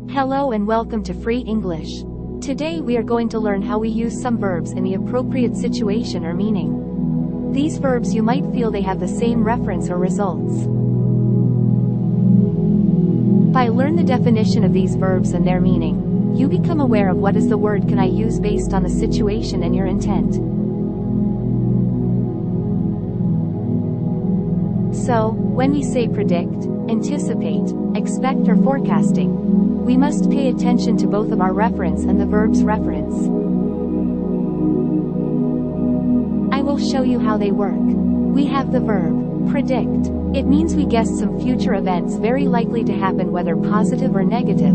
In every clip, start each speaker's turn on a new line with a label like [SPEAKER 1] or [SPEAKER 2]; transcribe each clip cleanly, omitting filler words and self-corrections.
[SPEAKER 1] Hello and welcome to Free English. Today we are going to learn how we use some verbs in the appropriate situation or meaning. These verbs you might feel they have the same reference or results. By learn the definition of these verbs and their meaning, you become aware of what is the word can I use based on the situation and your intent. So, when we say predict, anticipate, expect or forecasting, we must pay attention to both of our reference and the verb's reference. I will show you how they work. We have the verb, predict. It means we guess some future events very likely to happen, whether positive or negative,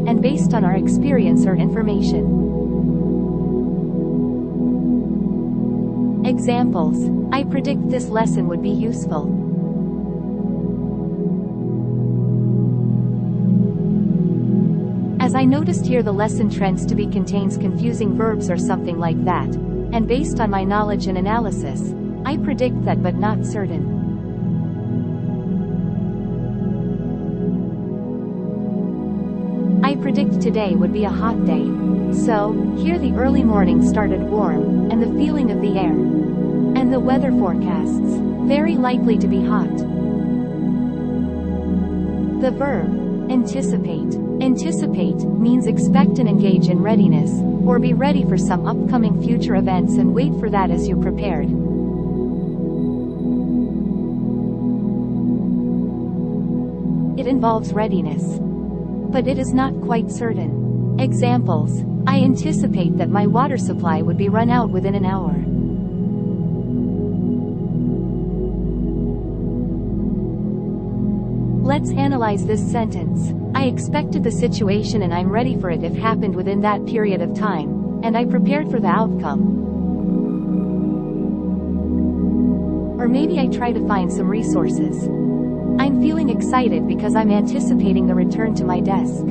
[SPEAKER 1] and based on our experience or information. Examples: I predict this lesson would be useful. As I noticed here, the lesson trends to be contains confusing verbs or something like that, and based on my knowledge and analysis, I predict that but not certain. I predict today would be a hot day. So, here the early morning started warm, and the feeling of the air. And the weather forecasts, very likely to be hot. The verb, anticipate. Anticipate means expect and engage in readiness, or be ready for some upcoming future events and wait for that as you prepared. It involves readiness, but it is not quite certain. Examples: I anticipate that my water supply would be run out within an hour. Let's analyze this sentence. I expected the situation and I'm ready for it if happened within that period of time, and I prepared for the outcome. Or maybe I try to find some resources. I'm feeling excited because I'm anticipating the return to my desk.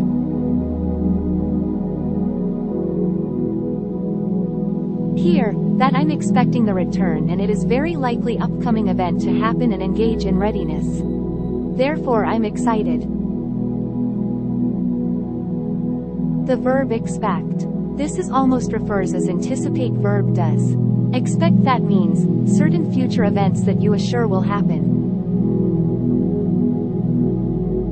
[SPEAKER 1] Here, that I'm expecting the return and it is very likely upcoming event to happen and engage in readiness. Therefore I'm excited. The verb expect. This is almost refers as anticipate verb does. Expect, that means certain future events that you assure will happen.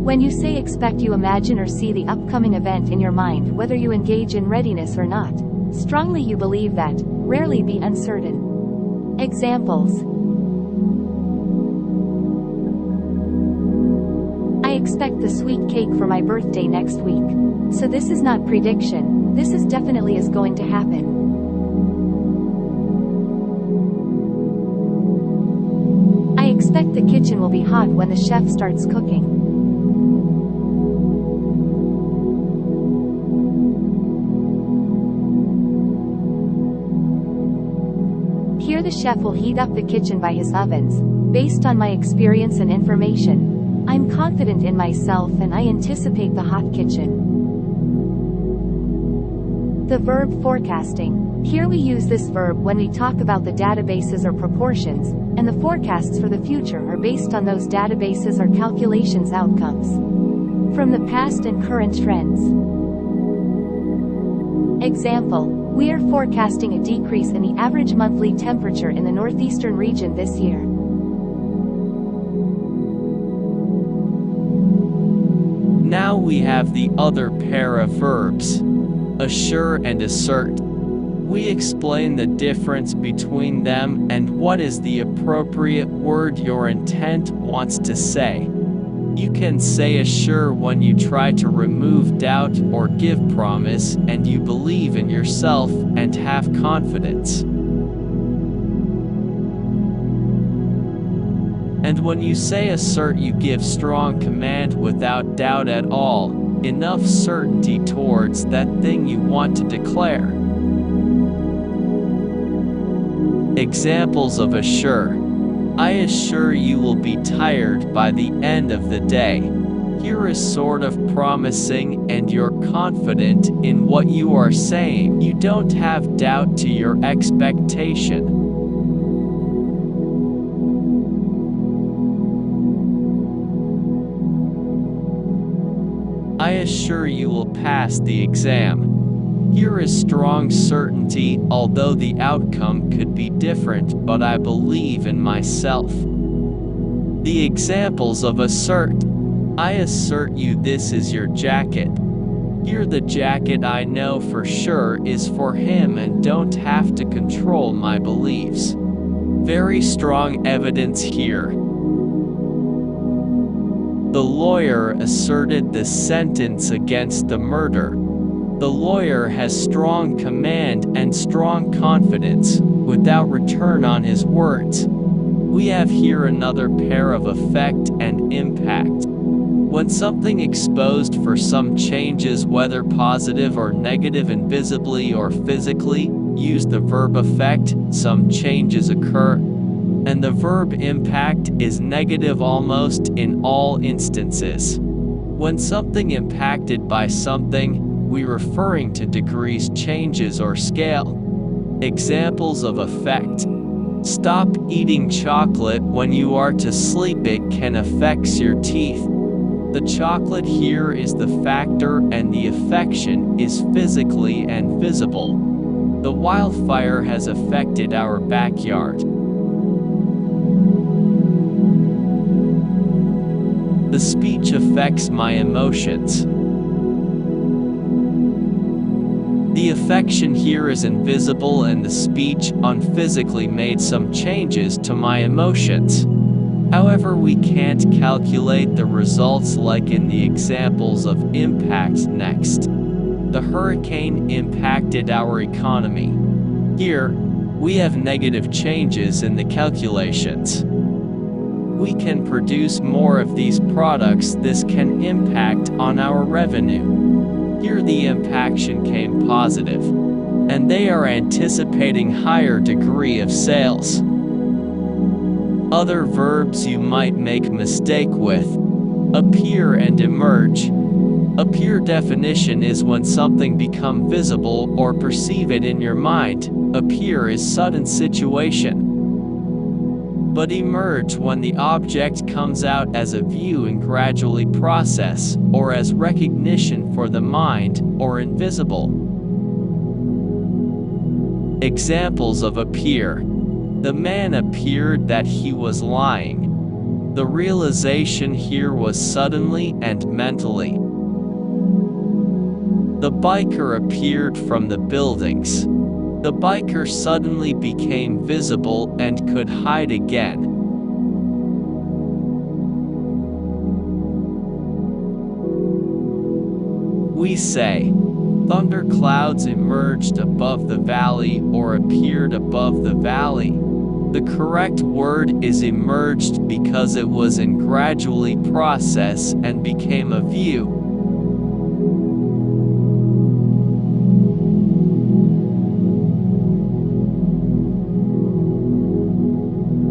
[SPEAKER 1] When you say expect, you imagine or see the upcoming event in your mind, whether you engage in readiness or not. Strongly you believe that, rarely be uncertain. Examples: I expect the sweet cake for my birthday next week. So this is not prediction, this is definitely is going to happen. I expect the kitchen will be hot when the chef starts cooking. Here the chef will heat up the kitchen by his ovens. Based on my experience and information, I'm confident in myself and I anticipate the hot kitchen. The verb forecasting. Here we use this verb when we talk about the databases or proportions, and the forecasts for the future are based on those databases or calculations outcomes from the past and current trends. Example: we are forecasting a decrease in the average monthly temperature in the northeastern region this year.
[SPEAKER 2] Now we have the other pair of verbs, assure and assert. We explain the difference between them and what is the appropriate word your intent wants to say. You can say assure when you try to remove doubt or give promise and you believe in yourself and have confidence. And when you say assert, you give strong command without doubt at all, enough certainty towards that thing you want to declare. Examples of assure: I assure you will be tired by the end of the day. Here is sort of promising and you're confident in what you are saying. You don't have doubt to your expectation. I assure you will pass the exam. Here is strong certainty, although the outcome could be different, but I believe in myself. The examples of assert. I assert you this is your jacket. Here the jacket I know for sure is for him and don't have to control my beliefs. Very strong evidence here. The lawyer asserted the sentence against the murder. The lawyer has strong command and strong confidence, without return on his words. We have here another pair of effect and impact. When something exposed for some changes, whether positive or negative, invisibly or physically, use the verb effect, some changes occur, and the verb impact is negative almost in all instances. When something impacted by something, we referring to degrees, changes, or scale. Examples of effect. Stop eating chocolate when you are to sleep, it can affect your teeth. The chocolate here is the factor and the affection is physically and visible. The wildfire has affected our backyard. The speech affects my emotions. The affection here is invisible and the speech unphysically made some changes to my emotions. However, we can't calculate the results like in the examples of impact next. The hurricane impacted our economy. Here, we have negative changes in the calculations. We can produce more of these products, this can impact on our revenue. Here the impaction came positive, and they are anticipating higher degree of sales. Other verbs you might make mistake with. Appear and emerge. Appear definition is when something become visible or perceive it in your mind. Appear is sudden situation. But emerge when the object comes out as a view and gradually process, or as recognition for the mind, or invisible. Examples of appear. The man appeared that he was lying. The realization here was suddenly and mentally. The biker appeared from the buildings. The biker suddenly became visible and could hide again. We say, thunderclouds emerged above the valley or appeared above the valley. The correct word is emerged because it was in gradually process and became a view.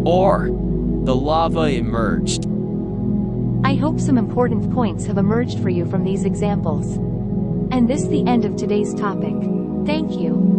[SPEAKER 2] Or, the lava emerged.
[SPEAKER 1] I hope some important points have emerged for you from these examples. And this the end of today's topic. Thank you.